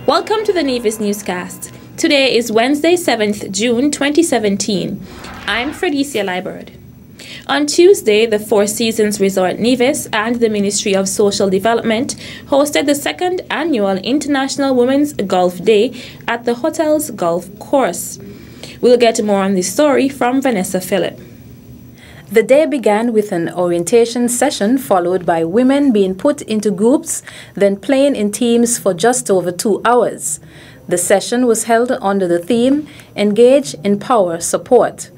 Welcome to the Nevis Newscast. Today is Wednesday, 7th June 2017. I'm Fredecia Liburd. On Tuesday, the Four Seasons Resort Nevis and the Ministry of Social Development hosted the second annual International Women's Golf Day at the hotel's golf course. We'll get more on this story from Vanessa Phillip. The day began with an orientation session followed by women being put into groups, then playing in teams for just over 2 hours. The session was held under the theme, Engage, Empower, Support.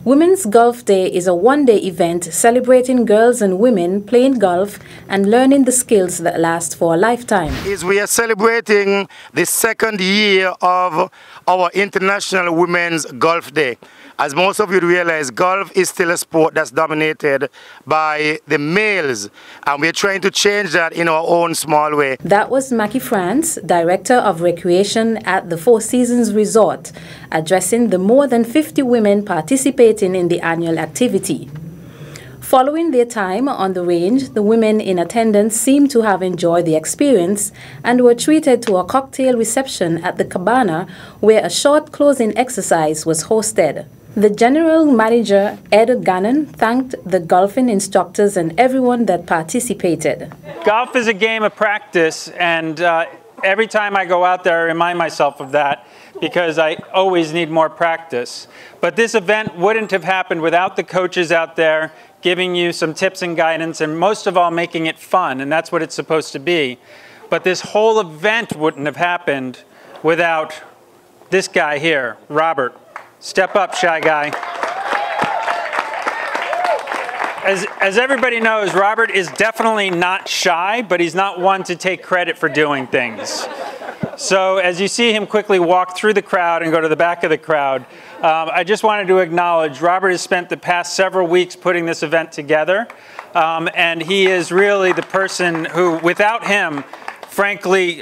Women's Golf Day is a one-day event celebrating girls and women playing golf and learning the skills that last for a lifetime. We are celebrating the second year of our International Women's Golf Day. As most of you realize, golf is still a sport that's dominated by the males, and we're trying to change that in our own small way. That was Mackie France, Director of Recreation at the Four Seasons Resort, addressing the more than 50 women participating in the annual activity. Following their time on the range, the women in attendance seemed to have enjoyed the experience and were treated to a cocktail reception at the cabana where a short closing exercise was hosted. The General Manager, Ed Gannon, thanked the golfing instructors and everyone that participated. Golf is a game of practice, and every time I go out there I remind myself of that because I always need more practice. But this event wouldn't have happened without the coaches out there giving you some tips and guidance, and most of all making it fun, and that's what it's supposed to be. But this whole event wouldn't have happened without this guy here, Robert. Step up, shy guy. As everybody knows, Robert is definitely not shy, but he's not one to take credit for doing things. So as you see him quickly walk through the crowd and go to the back of the crowd, I just wanted to acknowledge Robert has spent the past several weeks putting this event together, and he is really the person who, without him, frankly,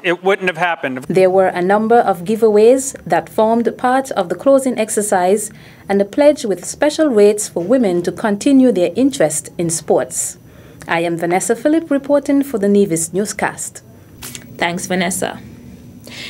it wouldn't have happened. There were a number of giveaways that formed part of the closing exercise and a pledge with special rates for women to continue their interest in sports. I am Vanessa Phillip reporting for the Nevis Newscast. Thanks, Vanessa.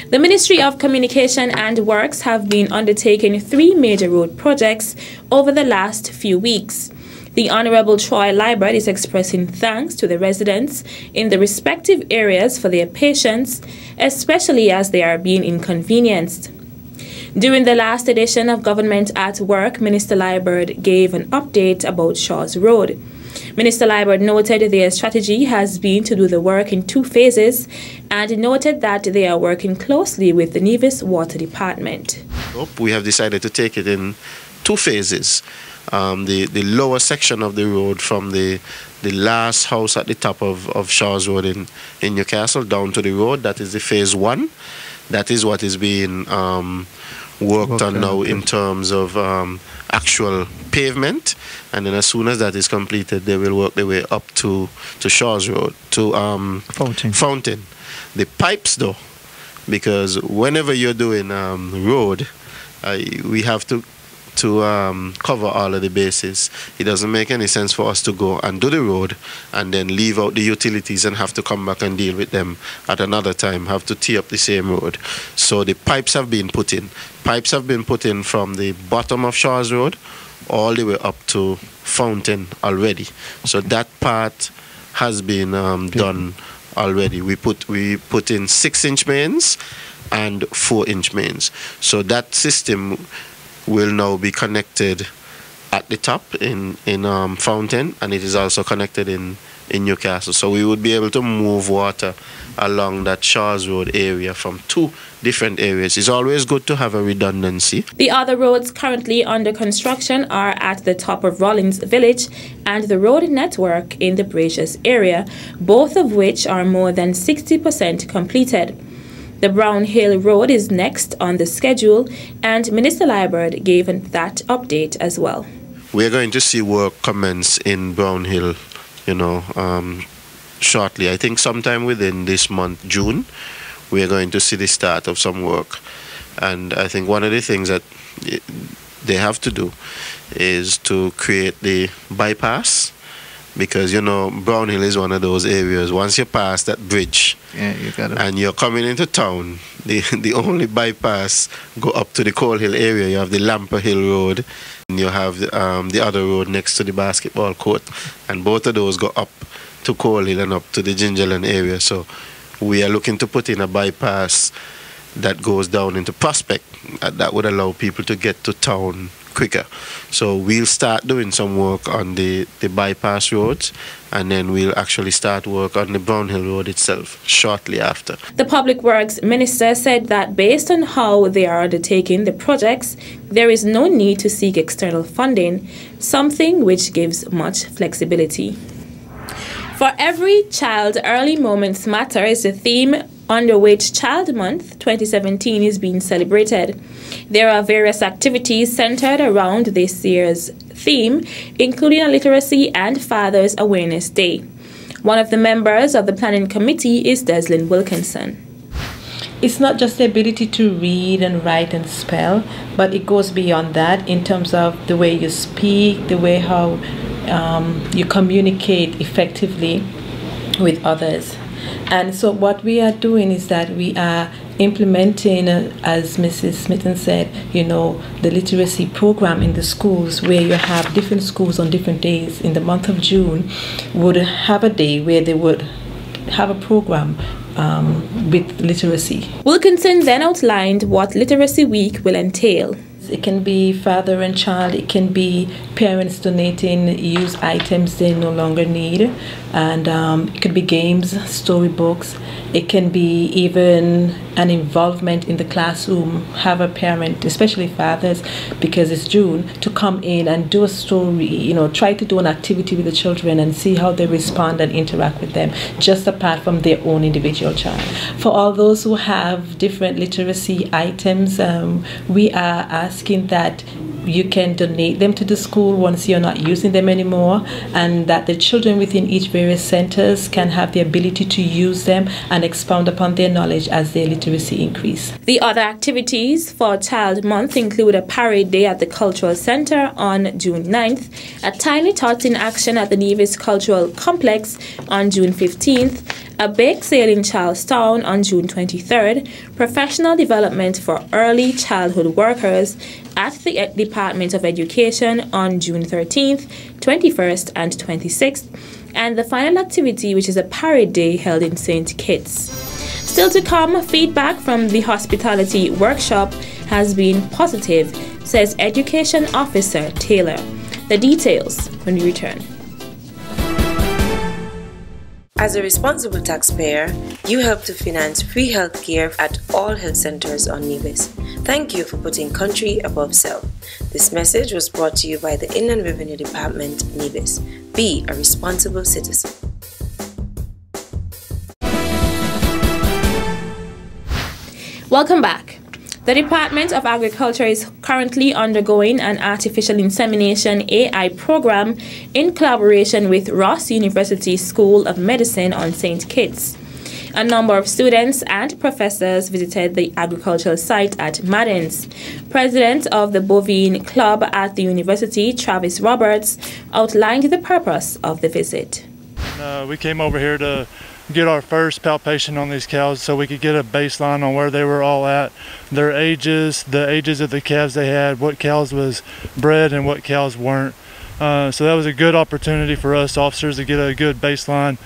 The Ministry of Communication and Works have been undertaking 3 major road projects over the last few weeks. The Honorable Troy Liburd is expressing thanks to the residents in the respective areas for their patience, especially as they are being inconvenienced. During the last edition of Government at Work, Minister Liburd gave an update about Shaw's Road. Minister Liburd noted their strategy has been to do the work in 2 phases and noted that they are working closely with the Nevis Water Department. We have decided to take it in 2 phases. The lower section of the road from the last house at the top of Shaw's Road in Newcastle down to the road, that is the phase 1. That is what is being worked on now in terms of actual pavement, and then as soon as that is completed they will work their way up to Shaw's Road, to Fountain. The pipes though, because whenever you're doing road, we have to cover all of the bases. It doesn't make any sense for us to go and do the road and then leave out the utilities and have to come back and deal with them at another time, have to tee up the same road. So the pipes have been put in. Pipes have been put in from the bottom of Shaw's Road all the way up to Fountain already. So that part has been done already. We put in 6-inch mains and 4-inch mains. So that system will now be connected at the top in Fountain, and it is also connected in Newcastle. So we would be able to move water along that Shaw's Road area from 2 different areas. It's always good to have a redundancy. The other roads currently under construction are at the top of Rollins Village and the road network in the Bracious area, both of which are more than 60% completed. The Brown Hill Road is next on the schedule, and Minister Liburd gave that update as well. We're going to see work commence in Brown Hill, shortly. I think sometime within this month, June, we are going to see the start of some work. And I think one of the things that they have to do is to create the bypass because you know Brownhill is one of those areas. Once you pass that bridge, yeah, you got it. And you're coming into town, the only bypass go up to the Coal Hill area. You have the Lamper Hill Road, and you have the other road next to the basketball court, and both of those go up to Coal Hill and up to the Gingerland area. So we are looking to put in a bypass that goes down into Prospect that would allow people to get to town quicker. So we'll start doing some work on the bypass roads, and then we'll actually start work on the Brownhill Road itself shortly after. The Public Works Minister said that based on how they are undertaking the projects, there is no need to seek external funding, something which gives much flexibility. For Every Child, Early Moments Matter is the theme under which Child Month 2017 is being celebrated. There are various activities centered around this year's theme, including a Literacy and Fathers Awareness Day. One of the members of the planning committee is Deslyn Wilkinson. It's not just the ability to read and write and spell, but it goes beyond that in terms of the way you speak, the way how you communicate effectively with others. And so what we are doing is that we are implementing, as Mrs. Smitten said, you know, the literacy program in the schools, where you have different schools on different days. In the month of June, would have a day where they would have a program with literacy. Wilkinson then outlined what Literacy Week will entail. It can be father and child, it can be parents donating used items they no longer need, and it could be games, storybooks. It can be even an involvement in the classroom, have a parent, especially fathers, because it's June, to come in and do a story, you know, try to do an activity with the children and see how they respond and interact with them, just apart from their own individual child. For all those who have different literacy items, we are asking that you can donate them to the school once you're not using them anymore, and that the children within each various centers can have the ability to use them and expound upon their knowledge as their literacy increase. The other activities for Child Month include a parade day at the Cultural Center on June 9th, a Tiny Tots in action at the Nevis Cultural Complex on June 15th, a bake sale in Charlestown on June 23rd, professional development for early childhood workers at the Department of Education on June 13th, 21st, and 26th, and the final activity, which is a parade day held in St. Kitts. Still to come, feedback from the hospitality workshop has been positive, says Education Officer Taylor. The details when we return. As a responsible taxpayer, you help to finance free healthcare at all health centers on Nevis. Thank you for putting country above self. This message was brought to you by the Inland Revenue Department, Nevis. Be a responsible citizen. Welcome back. The Department of Agriculture is currently undergoing an artificial insemination AI program in collaboration with Ross University School of Medicine on St. Kitts. A number of students and professors visited the agricultural site at Maddens. President of the Bovine Club at the university, Travis Roberts, outlined the purpose of the visit. We came over here to get our first palpation on these cows so we could get a baseline on where they were all at, their ages, the ages of the calves they had, what cows was bred and what cows weren't. So that was a good opportunity for us officers to get a good baseline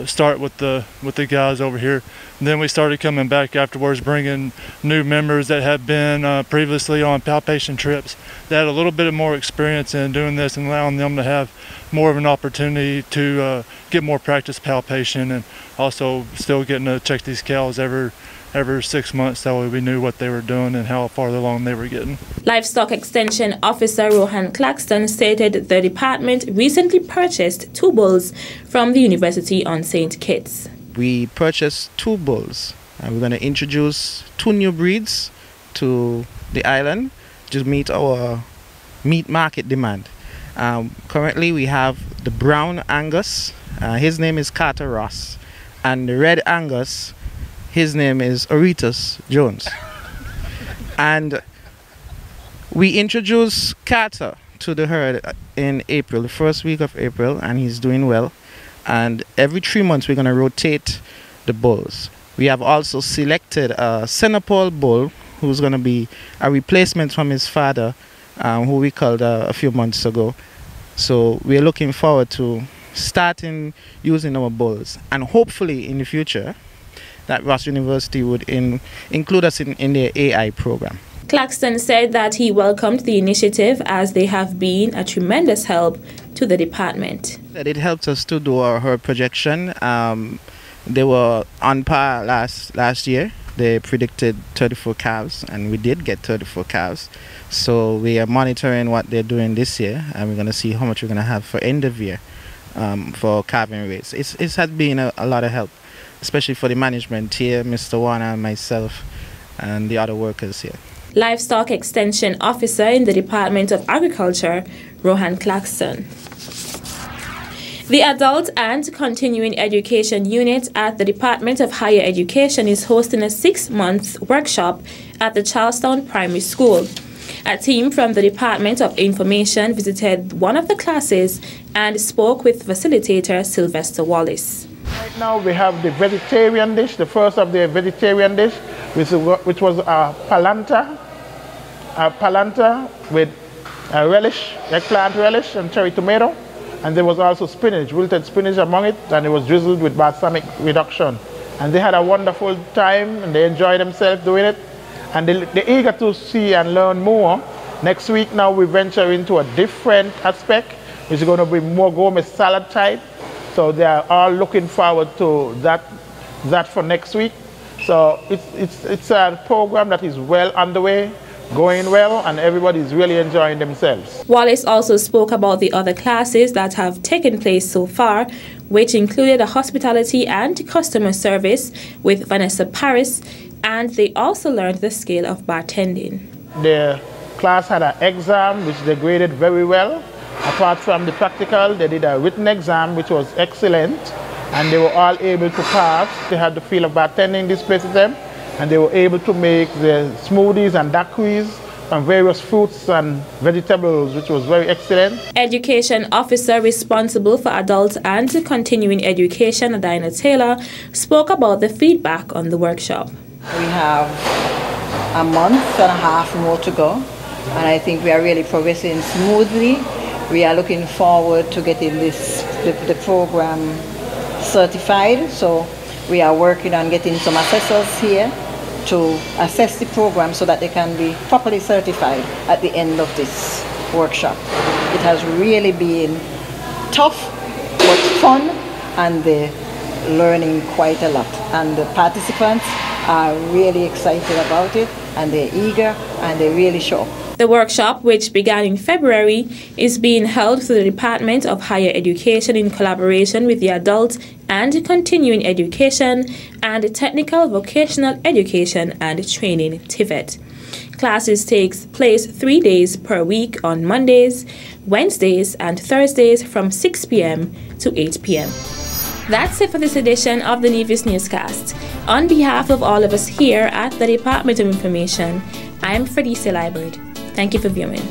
start with the guys over here. And then we started coming back afterwards, bringing new members that had been previously on palpation trips that had a little bit more experience in doing this, and allowing them to have more of an opportunity to get more practice palpation, and also still getting to check these cows every 6 months. That way we knew what they were doing and how far along they were getting. Livestock Extension Officer Rohan Claxton stated the department recently purchased 2 bulls from the university on St. Kitts. We purchased 2 bulls, and we're going to introduce 2 new breeds to the island to meet our meat market demand. Currently we have the brown Angus, his name is Carter Ross, and the red Angus, his name is Aretas Jones. And we introduced Carter to the herd in April, the first week of April, and he's doing well. And every 3 months we're going to rotate the bulls. We have also selected a Senapol bull who's going to be a replacement from his father, who we called a few months ago. So we're looking forward to starting using our bulls, and hopefully in the future that Ross University would include us in their AI program. Claxton said that he welcomed the initiative as they have been a tremendous help to the department. It helped us to do our herd projection. They were on par last year. They predicted 34 calves, and we did get 34 calves. So we are monitoring what they're doing this year, and we're going to see how much we're going to have for end of year for calving rates. It's had been a lot of help, especially for the management here, Mr. Warner, myself, and the other workers here. Livestock Extension Officer in the Department of Agriculture, Rohan Claxton. The Adult and Continuing Education Unit at the Department of Higher Education is hosting a 6-month workshop at the Charlestown Primary School. A team from the Department of Information visited one of the classes and spoke with Facilitator Sylvester Wallace. Right now we have the vegetarian dish, the first of the vegetarian dish, which was a palanta with a relish, eggplant relish and cherry tomato. And there was also spinach, wilted spinach among it, and it was drizzled with balsamic reduction. And they had a wonderful time, and they enjoyed themselves doing it. And they're eager to see and learn more. Next week now we venture into a different aspect, which is going to be more gourmet salad type. So they are all looking forward to that for next week. So it's a program that is well underway, going well, and everybody's really enjoying themselves. Wallace also spoke about the other classes that have taken place so far, which included a hospitality and customer service with Vanessa Paris, and they also learned the skill of bartending. The class had an exam which they graded very well. Apart from the practical, they did a written exam which was excellent, and they were all able to pass. They had the feel of bartending displayed to them, and they were able to make the smoothies and daiquiris from various fruits and vegetables, which was very excellent. Education Officer responsible for adult and continuing education, Adina Taylor, spoke about the feedback on the workshop. We have a month and a half more to go, and I think we are really progressing smoothly. We are looking forward to getting the program certified, so we are working on getting some assessors here to assess the program so that they can be properly certified at the end of this workshop. It has really been tough but fun, and they're learning quite a lot, and the participants are really excited about it, and they're eager, and they really show. The workshop, which began in February, is being held through the Department of Higher Education in collaboration with the Adult and Continuing Education and Technical Vocational Education and Training TVET. Classes take place 3 days per week on Mondays, Wednesdays, and Thursdays from 6 p.m. to 8 p.m. That's it for this edition of the Nevis Newscast. On behalf of all of us here at the Department of Information, I am Liburd. Thank you for viewing.